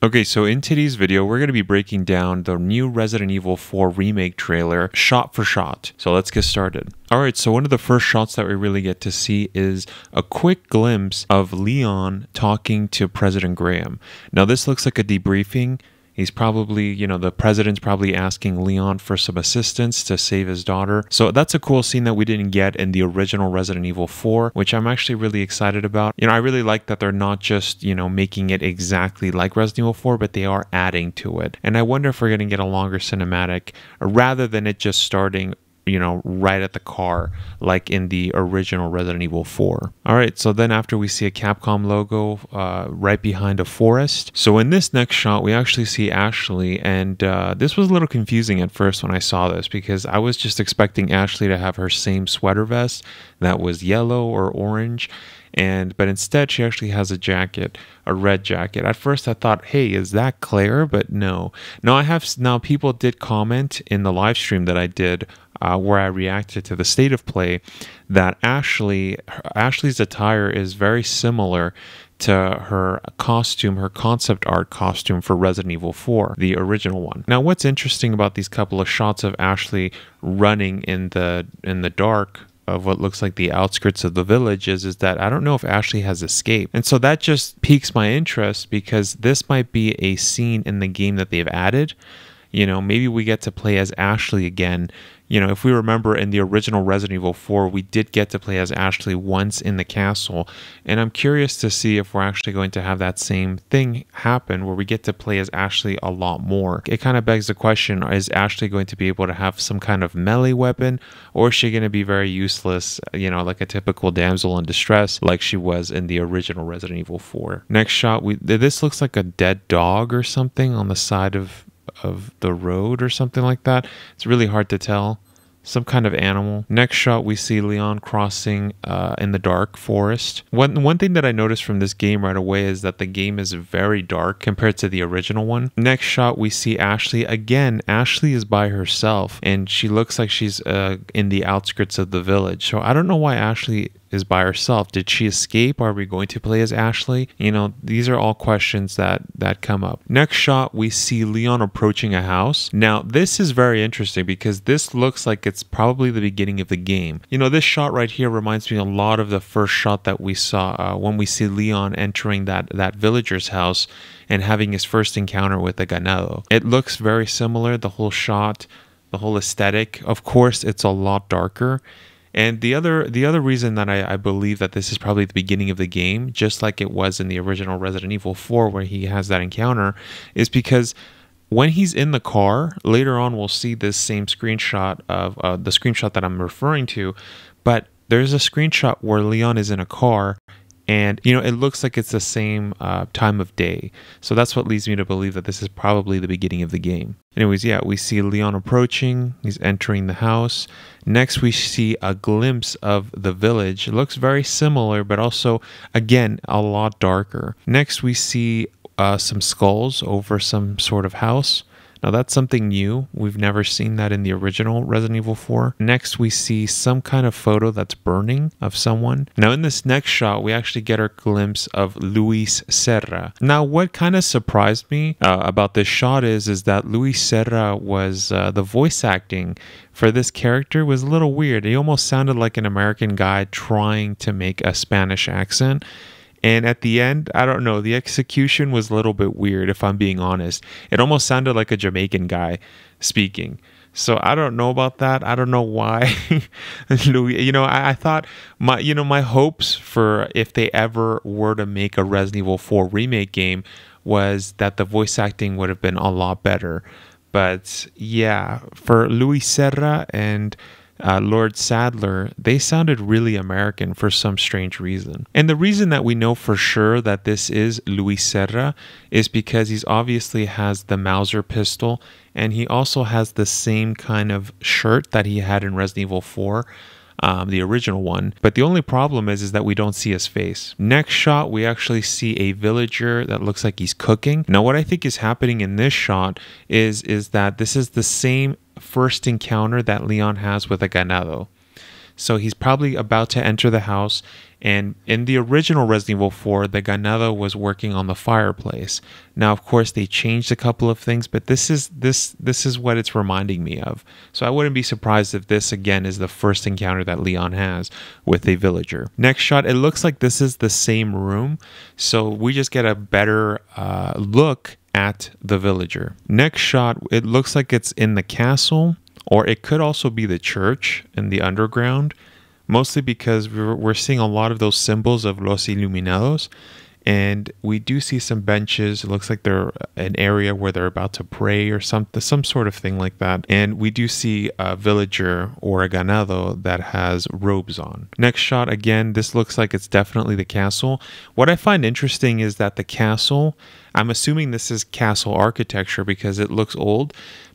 Okay, so in today's video, we're going to be breaking down the new Resident Evil 4 remake trailer shot for shot. So let's get started. Alright, so one of the first shots that we really get to see is a quick glimpse of Leon talking to President Graham. Now this looks like a debriefing. He's probably, the president's probably asking Leon for some assistance to save his daughter. So that's a cool scene that we didn't get in the original Resident Evil 4, which I'm actually really excited about. I really like that they're not just, making it exactly like Resident Evil 4, but they are adding to it. And I wonder if we're going to get a longer cinematic rather than it just starting right at the car like in the original Resident Evil 4. All right, so then after we see a Capcom logo right behind a forest. So in this next shot, we actually see Ashley, and this was a little confusing at first when I saw this because I was just expecting Ashley to have her same sweater vest that was yellow or orange. But instead she actually has a jacket, a red jacket. At first I thought, hey, is that Claire? But no. Now people did comment in the live stream that I did where I reacted to the state of play that Ashley's attire is very similar to her costume, her concept art costume for Resident Evil 4, the original one. Now what's interesting about these couple of shots of Ashley running in the dark of what looks like the outskirts of the village is that I don't know if Ashley has escaped. And so that just piques my interest because this might be a scene in the game that they've added. Maybe we get to play as Ashley again. If we remember in the original Resident Evil 4, we did get to play as Ashley once in the castle. And I'm curious to see if we're actually going to have that same thing happen where we get to play as Ashley a lot more. It kind of begs the question, is Ashley going to be able to have some kind of melee weapon? Or is she going to be very useless, like a typical damsel in distress like she was in the original Resident Evil 4? Next shot, this looks like a dead dog or something on the side of the road or something like that. It's really hard to tell. Some kind of animal. Next shot, we see Leon crossing in the dark forest. One thing that I noticed from this game right away is that the game is very dark compared to the original one. Next shot, we see Ashley. Again, Ashley is by herself and she looks like she's in the outskirts of the village. So I don't know why Ashley is by herself. Did she escape? Are we going to play as Ashley? These are all questions that come up. Next shot, we see Leon approaching a house. Now, this is very interesting because this looks like it's probably the beginning of the game. This shot right here reminds me a lot of the first shot that we saw when we see Leon entering that villager's house and having his first encounter with the ganado. It looks very similar, the whole shot, the whole aesthetic. Of course, it's a lot darker. And the other reason that I believe that this is probably the beginning of the game, just like it was in the original Resident Evil 4 where he has that encounter, is because when he's in the car, later on we'll see this same screenshot of the screenshot that I'm referring to, but there's a screenshot where Leon is in a car and, it looks like it's the same time of day. So that's what leads me to believe that this is probably the beginning of the game. Anyways, yeah, we see Leon approaching. He's entering the house. Next, we see a glimpse of the village. It looks very similar, but also, again, a lot darker. Next, we see some skulls over some sort of house. Now that's something new. We've never seen that in the original Resident Evil 4. Next, we see some kind of photo that's burning of someone. Now in this next shot, we actually get our glimpse of Luis Serra. Now what kind of surprised me about this shot is that Luis Serra was the voice acting for this character was a little weird. He almost sounded like an American guy trying to make a Spanish accent. And at the end, I don't know, the execution was a little bit weird, if I'm being honest. It almost sounded like a Jamaican guy speaking. So I don't know about that. I don't know why. I thought my hopes for if they ever were to make a Resident Evil 4 remake game was that the voice acting would have been a lot better. But yeah, for Luis Serra and Lord Sadler, they sounded really American for some strange reason. And the reason that we know for sure that this is Luis Serra is because he obviously has the Mauser pistol and he also has the same kind of shirt that he had in Resident Evil 4. The original one. But the only problem is that we don't see his face. Next shot, we actually see a villager that looks like he's cooking. Now, what I think is happening in this shot is that this is the same first encounter that Leon has with a ganado. So he's probably about to enter the house And in the original Resident Evil 4, the ganado was working on the fireplace. Now, of course, they changed a couple of things, but this is what it's reminding me of. So I wouldn't be surprised if this again is the first encounter that Leon has with a villager. Next shot, it looks like this is the same room, so we just get a better look at the villager. Next shot, it looks like it's in the castle, or it could also be the church in the underground, mostly because we're seeing a lot of those symbols of Los Iluminados, and we do see some benches. It looks like they're an area where they're about to pray or some sort of thing like that. And we do see a villager or a ganado that has robes on. Next shot, again, this looks like it's definitely the castle. What I find interesting is that the castle, I'm assuming this is castle architecture because it looks old,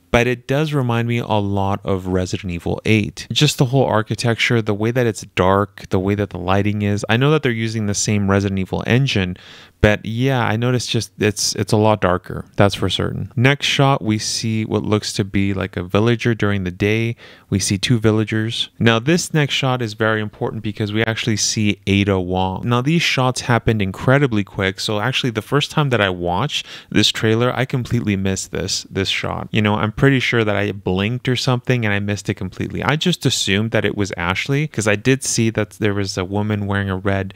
but it does remind me a lot of Resident Evil 8. Just the whole architecture, the way that it's dark, the way that the lighting is. I know that they're using the same Resident Evil engine, but yeah, I noticed just it's a lot darker. That's for certain. Next shot, we see what looks to be like a villager during the day. We see two villagers. Now, this next shot is very important because we actually see Ada Wong. Now, these shots happened incredibly quick. So actually, the first time that I watched this trailer, I completely missed this shot. You know, I'm pretty sure that I blinked or something and I missed it completely. I just assumed that it was Ashley because I did see that there was a woman wearing a red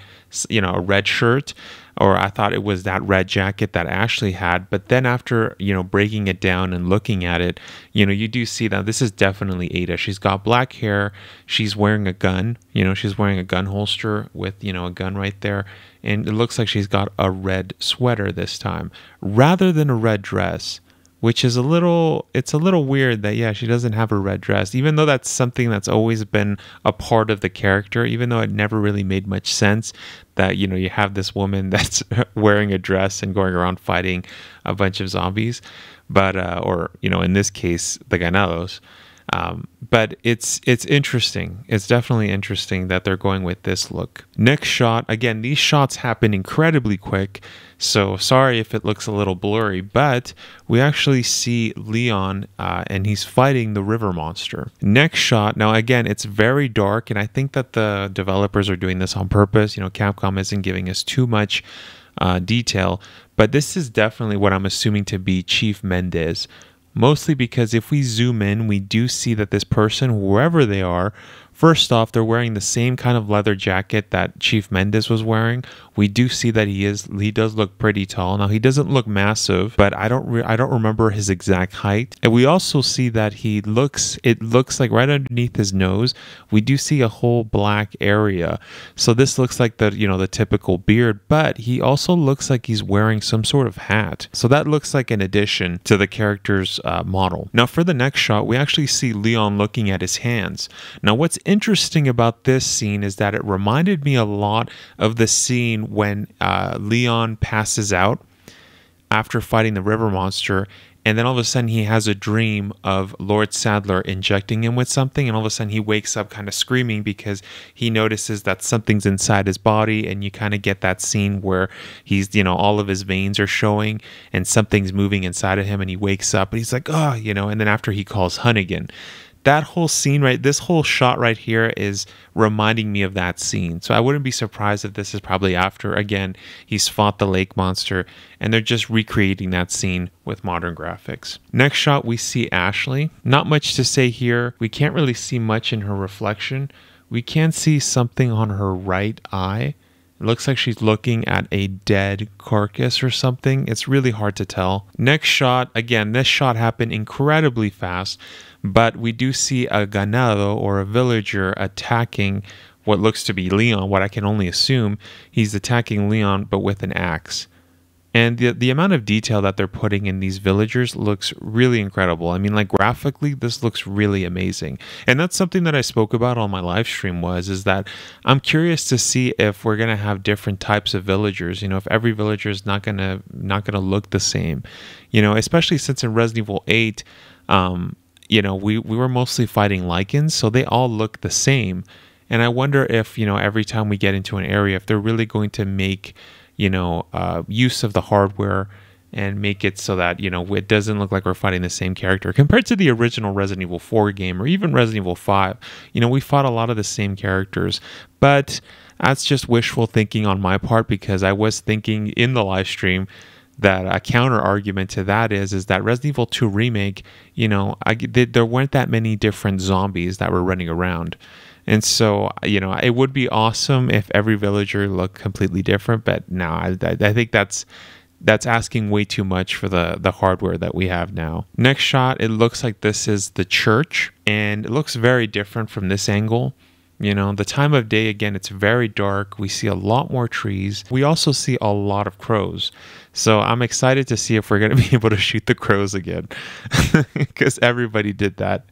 shirt, or I thought it was that red jacket that Ashley had. But then after, breaking it down and looking at it, you do see that this is definitely Ada. She's got black hair. She's wearing a gun. She's wearing a gun holster with, a gun right there. And it looks like she's got a red sweater this time rather than a red dress, which is a little weird that, yeah, she doesn't have a red dress, even though that's something that's always been a part of the character, even though it never really made much sense that, you have this woman that's wearing a dress and going around fighting a bunch of zombies, but, in this case, the ganados. But it's interesting. It's definitely interesting that they're going with this look. Next shot, again, these shots happen incredibly quick, so sorry if it looks a little blurry, but we actually see Leon and he's fighting the river monster. Next shot, now again, it's very dark, and I think that the developers are doing this on purpose. Capcom isn't giving us too much detail, but this is definitely what I'm assuming to be Chief Mendez. Mostly because if we zoom in, we do see that this person, whoever they are, first off, they're wearing the same kind of leather jacket that Chief Mendez was wearing. We do see that he does look pretty tall. Now, he doesn't look massive, but I don't remember his exact height. And we also see that it looks like right underneath his nose, we do see a whole black area. So this looks like the typical beard, but he also looks like he's wearing some sort of hat. So that looks like an addition to the character's model. Now, for the next shot, we actually see Leon looking at his hands. Now, what's interesting about this scene is that it reminded me a lot of the scene when Leon passes out after fighting the river monster, and then all of a sudden he has a dream of Lord Sadler injecting him with something, and all of a sudden he wakes up kind of screaming because he notices that something's inside his body, and you kind of get that scene where he's, all of his veins are showing and something's moving inside of him, and he wakes up and he's like, oh, and then after he calls Hunnigan. That whole scene, this whole shot right here is reminding me of that scene. So I wouldn't be surprised if this is probably after, again, he's fought the lake monster and they're just recreating that scene with modern graphics. Next shot, we see Ashley. Not much to say here. We can't really see much in her reflection. We can see something on her right eye. It looks like she's looking at a dead carcass or something. It's really hard to tell. Next shot, again, this shot happened incredibly fast, but we do see a ganado or a villager attacking what looks to be Leon. What I can only assume he's attacking Leon, but with an axe. And the amount of detail that they're putting in these villagers looks really incredible. I mean, graphically, this looks really amazing. And that's something that I spoke about on my live stream is that I'm curious to see if we're going to have different types of villagers, if every villager is not going to look the same, especially since in Resident Evil 8, we were mostly fighting lichens, so they all look the same. And I wonder if, every time we get into an area, if they're really going to make use of the hardware and make it so that, it doesn't look like we're fighting the same character compared to the original Resident Evil 4 game or even Resident Evil 5. We fought a lot of the same characters, but That's just wishful thinking on my part, because I was thinking in the live stream that a counter argument to that is that Resident Evil 2 Remake, there weren't that many different zombies that were running around. And so, it would be awesome if every villager looked completely different, but no, I think that's asking way too much for the hardware that we have now. Next shot, it looks like this is the church, and it looks very different from this angle. The time of day, again, it's very dark. We see a lot more trees. We also see a lot of crows. So I'm excited to see if we're going to be able to shoot the crows again, because everybody did that.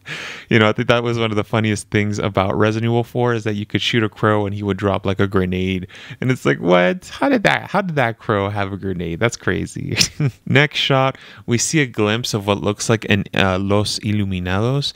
I think that was one of the funniest things about Resident Evil 4 is that you could shoot a crow and he would drop like a grenade. And it's like, what? How did that crow have a grenade? That's crazy. Next shot, we see a glimpse of what looks like an Los Iluminados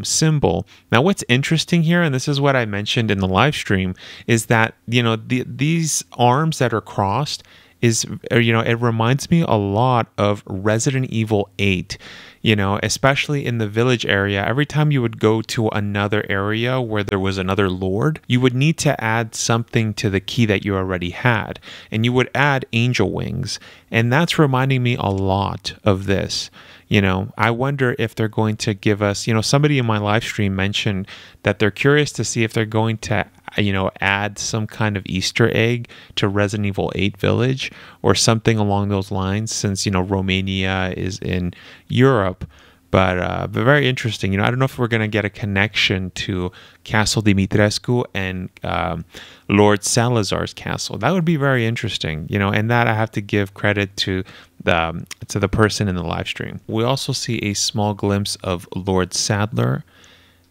symbol. Now, what's interesting here, and this is what I mentioned in the live stream, is that these arms that are crossed it reminds me a lot of Resident Evil 8. Especially in the village area, every time you would go to another area where there was another lord, you would need to add something to the key that you already had, and you would add angel wings, and that's reminding me a lot of this. I wonder if they're going to give us, somebody in my live stream mentioned that they're curious to see if they're going to, add some kind of Easter egg to Resident Evil 8 Village or something along those lines, since, Romania is in Europe. But very interesting. I don't know if we're going to get a connection to Castle Dimitrescu and Lord Salazar's castle. That would be very interesting, and that I have to give credit to the person in the live stream. We also see a small glimpse of Lord Sadler,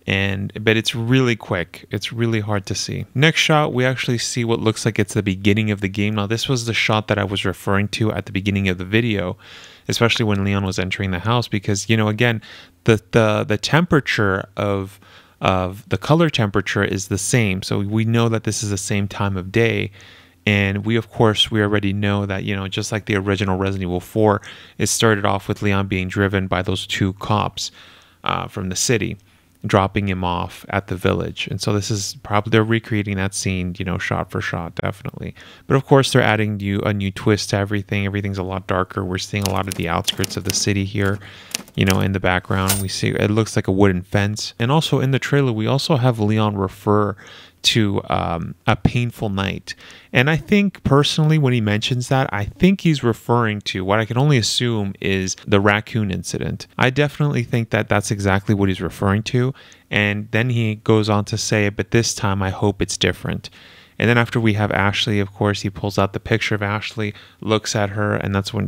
but it's really quick. It's really hard to see. Next shot, we actually see what looks like it's the beginning of the game. Now, this was the shot that I was referring to at the beginning of the video, especially when Leon was entering the house, because, again, the temperature of the color temperature is the same. So we know that this is the same time of day. And we already know that, just like the original Resident Evil 4, it started off with Leon being driven by those two cops from the city, dropping him off at the village. And so this is probably, they're recreating that scene, shot for shot, definitely. But of course, they're adding a new twist to everything. Everything's a lot darker. We're seeing a lot of the outskirts of the city here, in the background. We see, it looks like a wooden fence. And also in the trailer, we also have Leon refer to a painful night. And I think personally, when he mentions that, I think he's referring to what I can only assume is the raccoon incident. I definitely think that that's exactly what he's referring to. And then he goes on to say, but this time I hope it's different. And then after we have Ashley, of course, he pulls out the picture of Ashley, looks at her, and that's when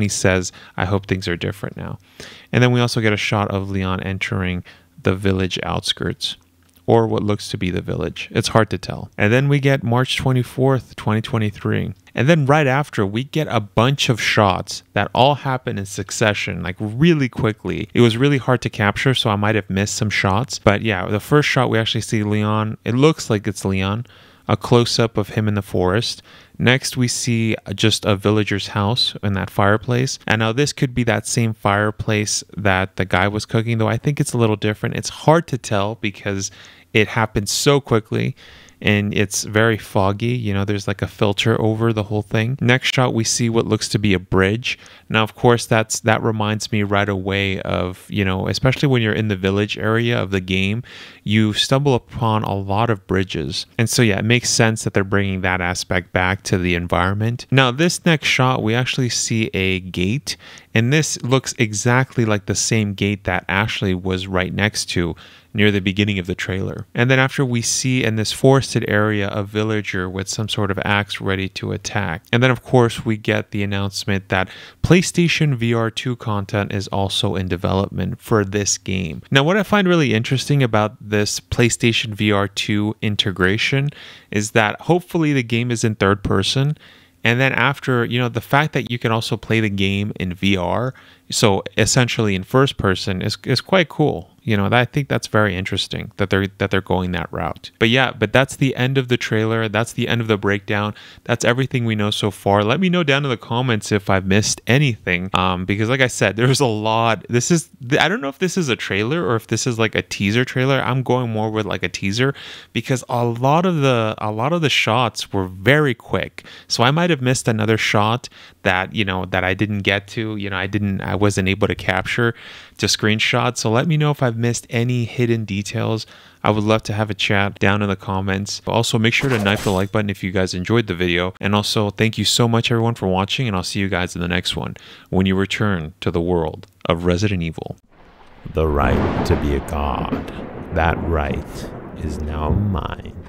he says, I hope things are different now. And then we also get a shot of Leon entering the village outskirts, or what looks to be the village. It's hard to tell. And then we get March 24th, 2023. And then right after, we get a bunch of shots that all happen in succession, like really quickly. It was really hard to capture, so I might have missed some shots. But yeah, the first shot, we actually see Leon. It looks like it's Leon. A close-up of him in the forest. Next, we see just a villager's house in that fireplace. And now this could be that same fireplace that the guy was cooking, though I think it's a little different. It's hard to tell because it happened so quickly and it's very foggy. There's like a filter over the whole thing. Next shot, we see what looks to be a bridge. Now, of course, that reminds me right away of, especially when you're in the village area of the game, you stumble upon a lot of bridges. And so, yeah, it makes sense that they're bringing that aspect back to the environment. Now, this next shot, we actually see a gate, and this looks exactly like the same gate that Ashley was right next to near the beginning of the trailer. And then after, we see in this forested area a villager with some sort of axe ready to attack. And then of course we get the announcement that PlayStation VR 2 content is also in development for this game. Now, what I find really interesting about this PlayStation VR 2 integration is that hopefully the game is in third person. And then after, the fact that you can also play the game in VR, so essentially in first person, is quite cool. You know, I think that's very interesting that they're going that route. But yeah, but that's the end of the trailer. That's the end of the breakdown. That's everything we know so far. Let me know down in the comments if I've missed anything. Because like I said, there's a lot. I don't know if this is a trailer or if this is like a teaser trailer. I'm going more with like a teaser because a lot of the shots were very quick. So I might have missed another shot that, you know, that I didn't get to, you know, I wasn't able to capture to screenshot. So let me know if I've missed any hidden details. I would love to have a chat down in the comments. Also, make sure to knife the like button if you guys enjoyed the video. And also, thank you so much everyone for watching, and I'll see you guys in the next one when you return to the world of Resident Evil. The right to be a god. That right is now mine.